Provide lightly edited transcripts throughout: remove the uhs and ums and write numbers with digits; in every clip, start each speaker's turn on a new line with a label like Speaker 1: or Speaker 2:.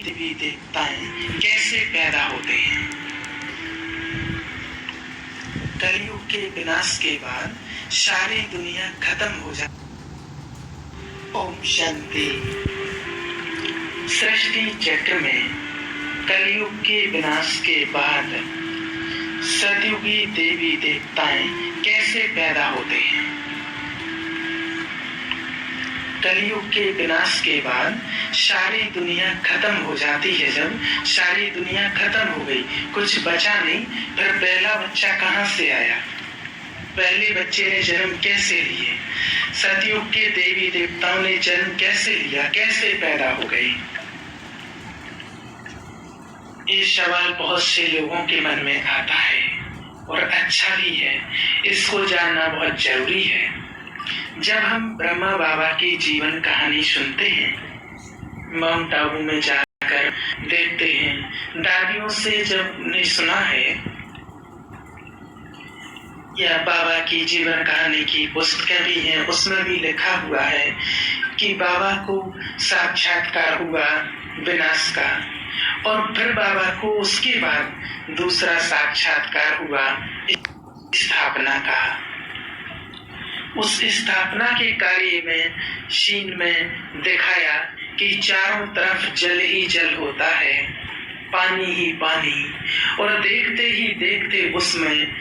Speaker 1: देवी देवताएं कैसे पैदा होते हैं। कलयुग के विनाश के बाद सारी दुनिया खत्म हो जाती। ओम शांति। सृष्टि चक्र में कलयुग के विनाश के बाद सतयुगी देवी देवताएं कैसे पैदा होते हैं। कलयुग के विनाश के बाद सारी दुनिया खत्म हो जाती है। जब सारी दुनिया खत्म हो गई, कुछ बचा नहीं, फिर पहला बच्चा कहां से आया, पहले बच्चे ने जन्म कैसे लिए, सतयुग के देवी देवताओं ने जन्म कैसे लिया, कैसे पैदा हो गए। ये सवाल बहुत से लोगों के मन में आता है और अच्छा भी है, इसको जानना बहुत जरूरी है। जब हम ब्रह्मा बाबा की जीवन कहानी सुनते हैं, माउंट आबू में जाकर देखते हैं, दादियों से जब ने सुना है या बाबा की जीवन कहानी की पुस्तकें भी हैं, उसमें भी लिखा हुआ है कि बाबा को साक्षात्कार हुआ विनाश का, और फिर बाबा को उसके बाद दूसरा साक्षात्कार हुआ स्थापना का। उस स्थापना के कार्य में शीन में दिखाया कि चारों तरफ जल ही जल होता है, पानी ही पानी, और देखते ही देखते उसमें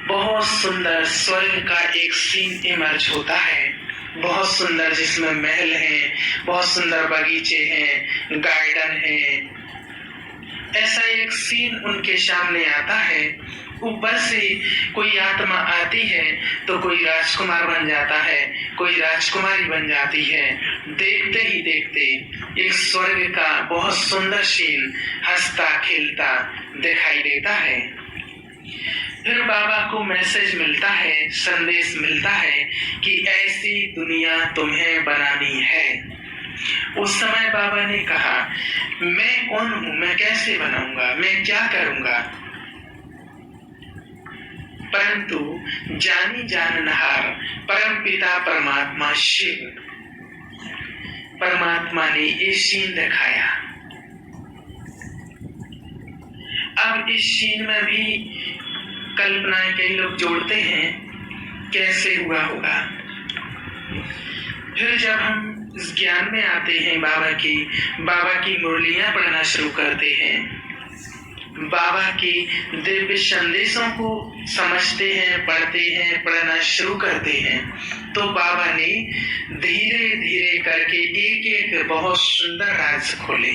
Speaker 1: बहुत सुंदर स्वर्ग का एक सीन इमर्ज होता है, बहुत सुंदर, जिसमें महल हैं, बहुत सुंदर बगीचे हैं, गार्डन हैं। ऐसा एक सीन उनके सामने आता है। ऊपर से कोई आत्मा आती है तो कोई राजकुमार बन जाता है, कोई राजकुमारी बन जाती है। देखते ही देखते एक स्वर्ग का बहुत सुंदर सीन हंसता खेलता दिखाई देता है। फिर बाबा को मैसेज मिलता है, संदेश मिलता है कि ऐसी दुनिया तुम्हें बनानी है। उस समय बाबा ने कहा, मैं कौन हूं, मैं कैसे बनाऊंगा, मैं क्या करूंगा। परंतु जानी जाननहार परम पिता परमात्मा शिव, परमात्मा ने ये सीन दिखाया। अब इस सीन में भी कल्पनाएं कई लोग जोड़ते हैं, कैसे हुआ होगा। फिर जब हम इस ज्ञान में आते हैं, बाबा की मुरलियां पढ़ना शुरू करते हैं, बाबा की दिव्य संदेशों को समझते हैं, पढ़ते हैं, पढ़ना शुरू करते हैं, तो बाबा ने धीरे धीरे करके एक एक बहुत सुंदर राज खोले।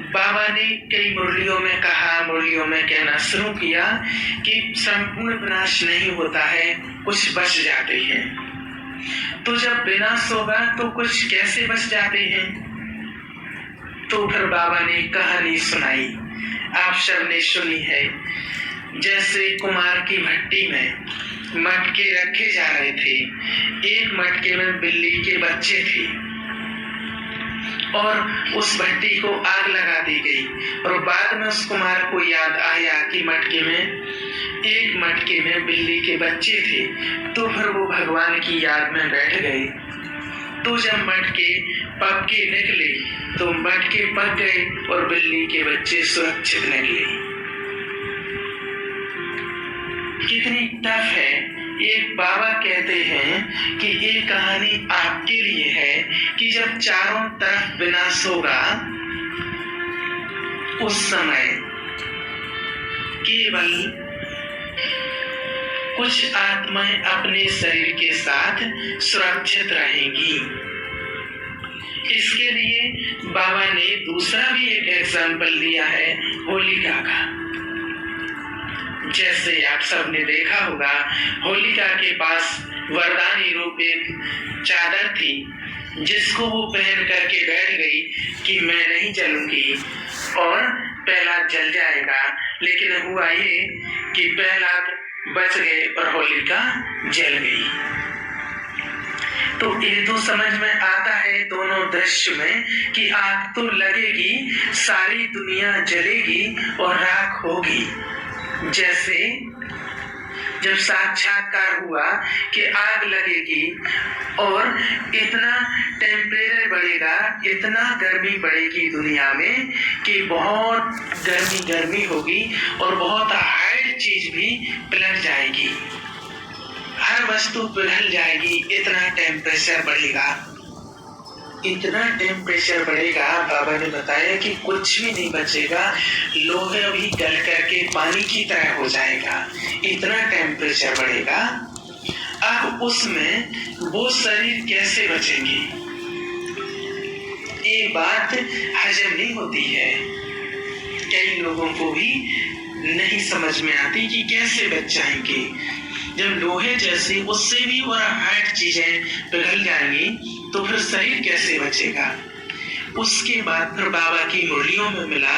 Speaker 1: बाबा ने कई मुरलियों में कहा, मुरलियों में कहना शुरू किया कि संपूर्ण विनाश नहीं होता है, कुछ बच जाते हैं। तो जब विनाश होगा तो कुछ कैसे बच जाते हैं। तो फिर बाबा ने कहानी सुनाई, आप सबने सुनी है। जैसे कुमार की भट्टी में मटके रखे जा रहे थे, एक मटके में बिल्ली के बच्चे थे और उस भट्टी को आग लगा दी गई, और बाद में उस कुमार को याद आया कि एक मटके में बिल्ली के बच्चे थे। तो फिर वो भगवान की याद में बैठ गए। तो जब मटके पक के निकले तो मटके पक गए और बिल्ली के बच्चे सुरक्षित निकले। कितनी टफ है। एक बाबा कहते हैं कि ये कहानी आपके लिए है कि जब चारों तरफ विनाश होगा, उस समय केवल कुछ आत्माएं अपने शरीर के साथ सुरक्षित रहेंगी। इसके लिए बाबा ने दूसरा भी एक एग्जाम्पल दिया है, होलिका का। जैसे आप सबने देखा होगा, होलिका के पास वरदानी रूप एक चादर थी, जिसको वो पहन करके बैठ गई कि मैं नहीं जलूंगी और प्रहलाद जल जाएगा। लेकिन हुआ ये कि प्रहलाद बच गए और होलिका जल गई। तो ये तो समझ में आता है दोनों दृश्य में कि आग तो लगेगी, सारी दुनिया जलेगी और राख होगी। जैसे जब साक्षात्कार हुआ कि आग लगेगी और इतना टेम्परेचर बढ़ेगा, इतना गर्मी बढ़ेगी दुनिया में कि बहुत गर्मी होगी और बहुत हार्ड चीज भी पिघल जाएगी, हर वस्तु पिघल जाएगी, इतना टेम्परेचर बढ़ेगा, इतना टेम्परेचर बढ़ेगा। बाबा ने बताया कि कुछ भी नहीं बचेगा, लोहा भी गल करके पानी की तरह हो जाएगा, इतना टेम्परेचर बढ़ेगा। अब उसमें वो शरीर कैसे बचेंगे, ये बात हजम नहीं होती है, कई लोगों को भी नहीं समझ में आती कि कैसे बच जाएंगे। जब लोहे जैसे उससे भी और हार्ड चीजें पिघल जाएंगी तो फिर शरीर कैसे बचेगा। उसके बाद फिर बाबा की मुरलियों में मिला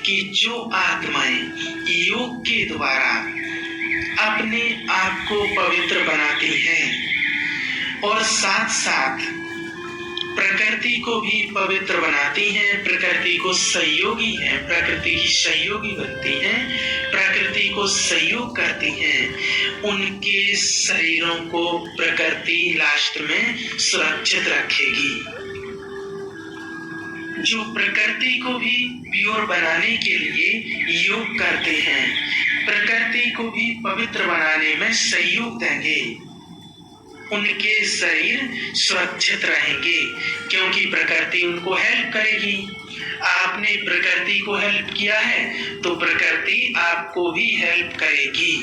Speaker 1: कि जो आत्माएं योग के द्वारा अपने आप को पवित्र बनाती हैं और साथ साथ प्रकृति को भी पवित्र बनाती हैं, प्रकृति को सहयोगी है, प्रकृति की सहयोगी बनती हैं, प्रकृति को सहयोग करती हैं, उनके शरीरों को प्रकृति लास्ट में सुरक्षित रखेगी। जो प्रकृति को भी प्योर बनाने के लिए योग करते हैं, प्रकृति को भी पवित्र बनाने में सहयोग देंगे, उनके शरीर सुरक्षित रहेंगे, क्योंकि प्रकृति उनको हेल्प करेगी। आपने प्रकृति को हेल्प किया है तो प्रकृति आपको भी हेल्प करेगी।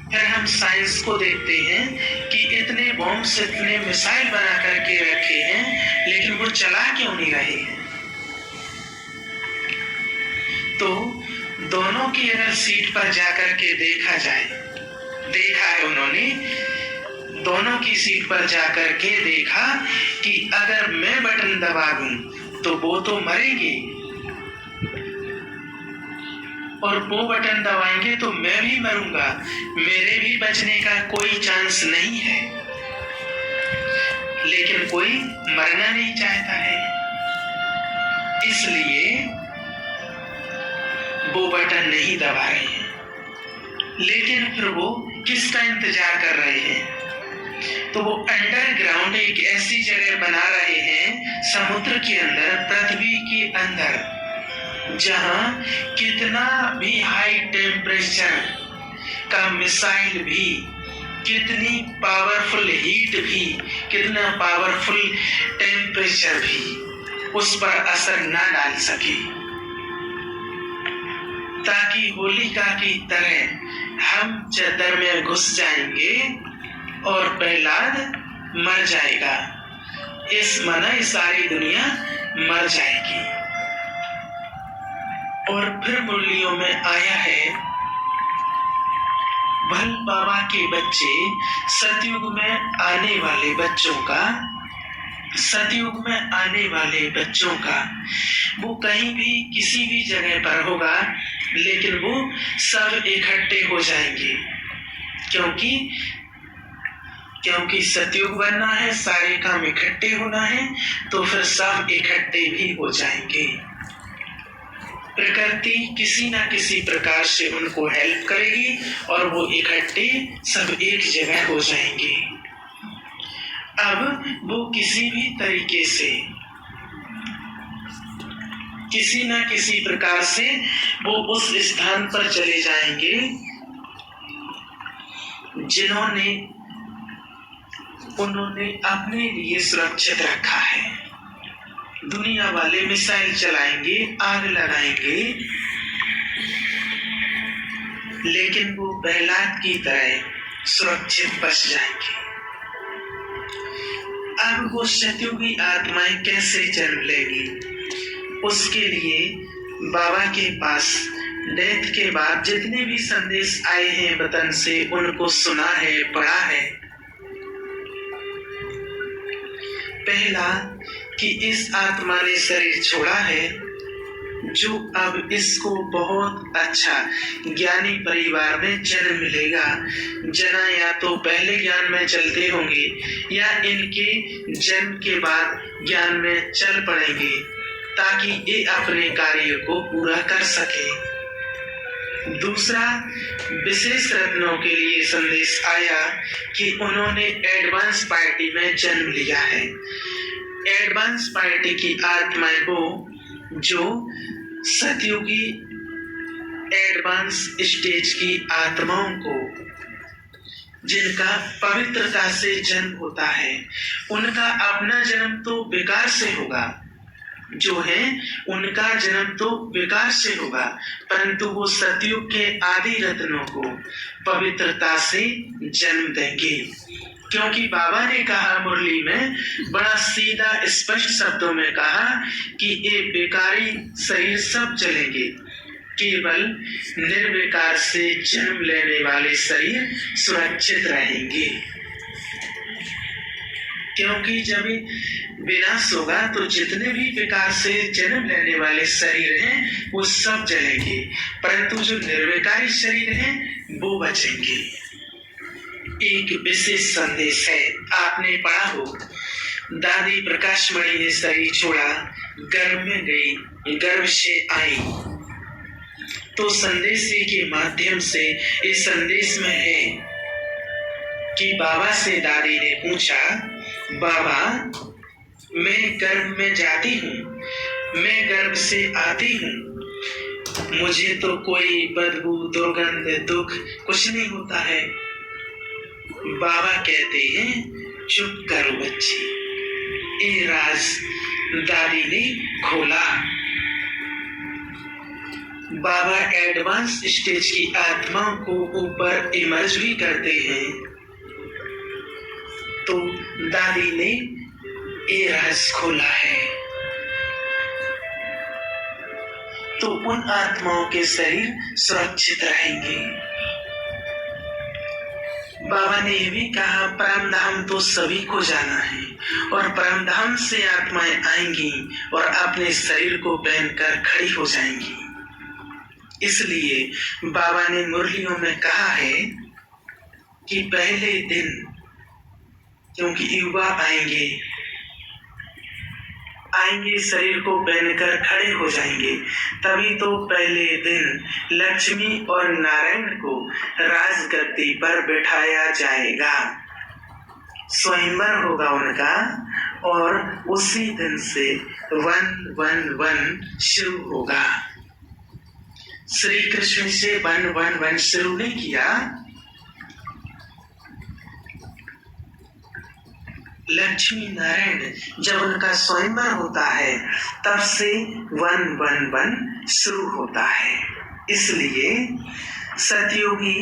Speaker 1: फिर हम साइंस को देखते हैं कि इतने बॉम्ब्स, इतने मिसाइल बना करके रखे हैं, लेकिन वो चला क्यों नहीं रहे हैं। तो दोनों की अगर सीट पर जाकर के देखा जाए, देखा है उन्होंने, दोनों की सीट पर जाकर के देखा कि अगर मैं बटन दबा दूं तो वो तो मरेंगे और वो बटन दबाएंगे तो मैं भी मरूंगा, मेरे भी बचने का कोई चांस नहीं है। लेकिन कोई मरना नहीं चाहता है, इसलिए वो बटन नहीं दबा रहे हैं। लेकिन फिर वो किसका इंतजार कर रहे हैं? तो वो अंडरग्राउंड एक ऐसी जगह बना रहे हैं समुद्र के अंदर, पृथ्वी के अंदर, जहां कितना भी हाई टेम्परेचर का मिसाइल भी, कितनी पावरफुल हीट भी, कितना पावरफुल टेम्परेचर भी उस पर असर ना डाल सके, ताकि होलिका की तरह हम चदर में घुस जाएंगे और प्रहलाद मर जाएगा, इस मना सारी दुनिया मर जाएगी। और फिर मुरलियों में आया है, भल बाबा के बच्चे सतयुग में आने वाले बच्चों का, सतयुग में आने वाले बच्चों का वो कहीं भी किसी भी जगह पर होगा, लेकिन वो सब इकट्ठे हो जाएंगे, क्योंकि सतयुग बनना है, सारे काम इकट्ठे होना है, तो फिर सब इकट्ठे भी हो जाएंगे। प्रकृति किसी ना किसी प्रकार से उनको हेल्प करेगी और वो इकट्ठे सब एक जगह हो जाएंगे। अब वो किसी भी तरीके से, किसी ना किसी प्रकार से वो उस स्थान पर चले जाएंगे जिन्होंने उन्होंने अपने लिए सुरक्षित रखा है। दुनिया वाले मिसाइल चलाएंगे, आग लगाएंगे, लेकिन वो प्रहलाद की तरह सुरक्षित बच जाएंगे। अब वो सतयुगी आत्माएं कैसे जन्म लेगी, उसके लिए बाबा के पास डेथ के बाद जितने भी संदेश आए हैं वतन से, उनको सुना है, पढ़ा है। पहला कि इस आत्मा ने शरीर छोड़ा है, जो अब इसको बहुत अच्छा ज्ञानी परिवार में जन्म मिलेगा। जना या तो पहले ज्ञान में चलते होंगे या इनके जन्म के बाद ज्ञान में चल पड़ेंगे, ताकि ये अपने कार्य को पूरा कर सके। दूसरा, विशेष रत्नों के लिए संदेश आया कि उन्होंने एडवांस पार्टी में जन्म लिया है। एडवांस पार्टी की आत्माएं वो जो सतयुगी एडवांस स्टेज की आत्माओं को, जिनका पवित्रता से जन्म होता है, उनका अपना जन्म तो विकार से होगा, जो है उनका जन्म तो विकार से होगा, परंतु वो सतयुग के आदि रत्नों को पवित्रता से जन्म देंगे। क्योंकि बाबा ने कहा मुरली में, बड़ा सीधा स्पष्ट शब्दों में कहा कि ये बेकारी शरीर सब चलेंगे, केवल निर्विकार से जन्म लेने वाले शरीर सुरक्षित रहेंगे। क्योंकि जब विनाश होगा तो जितने भी विकार से जन्म लेने वाले शरीर हैं वो सब जलेंगे, परंतु जो निर्विकारी शरीर हैं वो बचेंगे। एक विशेष संदेश है, आपने पढ़ा हो, दादी प्रकाशमणि ने शरीर छोड़ा, गर्भ में गई, गर्भ से आई, तो संदेश के माध्यम से इस संदेश में है कि बाबा से दादी ने पूछा, बाबा मैं गर्भ में जाती हूँ, मैं गर्भ से आती हूँ, मुझे तो कोई बदबू, दुर्गंध, दुख कुछ नहीं होता है। बाबा कहते हैं, चुप करो बच्ची, ये राज दादी ने खोला। बाबा एडवांस स्टेज की आत्माओं को ऊपर इमर्ज भी करते हैं, तो दादी ने ये राज खोला है। तो उन आत्माओं के शरीर सुरक्षित रहेंगे। बाबा ने ये भी कहा, परम धाम तो सभी को जाना है और परम धाम से आत्माएं आएंगी और अपने शरीर को पहनकर खड़ी हो जाएंगी। इसलिए बाबा ने मुरलियों में कहा है कि पहले दिन, क्योंकि युवा आएंगे शरीर को पहनकर खड़े हो जाएंगे, तभी तो पहले दिन लक्ष्मी और नारायण को राजगद्दी पर बैठाया जाएगा, स्वयंवर होगा उनका, और उसी दिन से 111 शुरू होगा। श्री कृष्ण से 111 शुरू नहीं किया, लक्ष्मी नारायण जब उनका स्वयंवर होता है तब से 111 शुरू होता है। इसलिए सतयुगी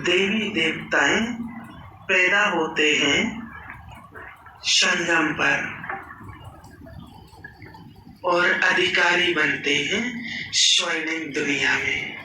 Speaker 1: देवी देवताएं पैदा होते हैं संगम पर और अधिकारी बनते हैं स्वर्णिम दुनिया में।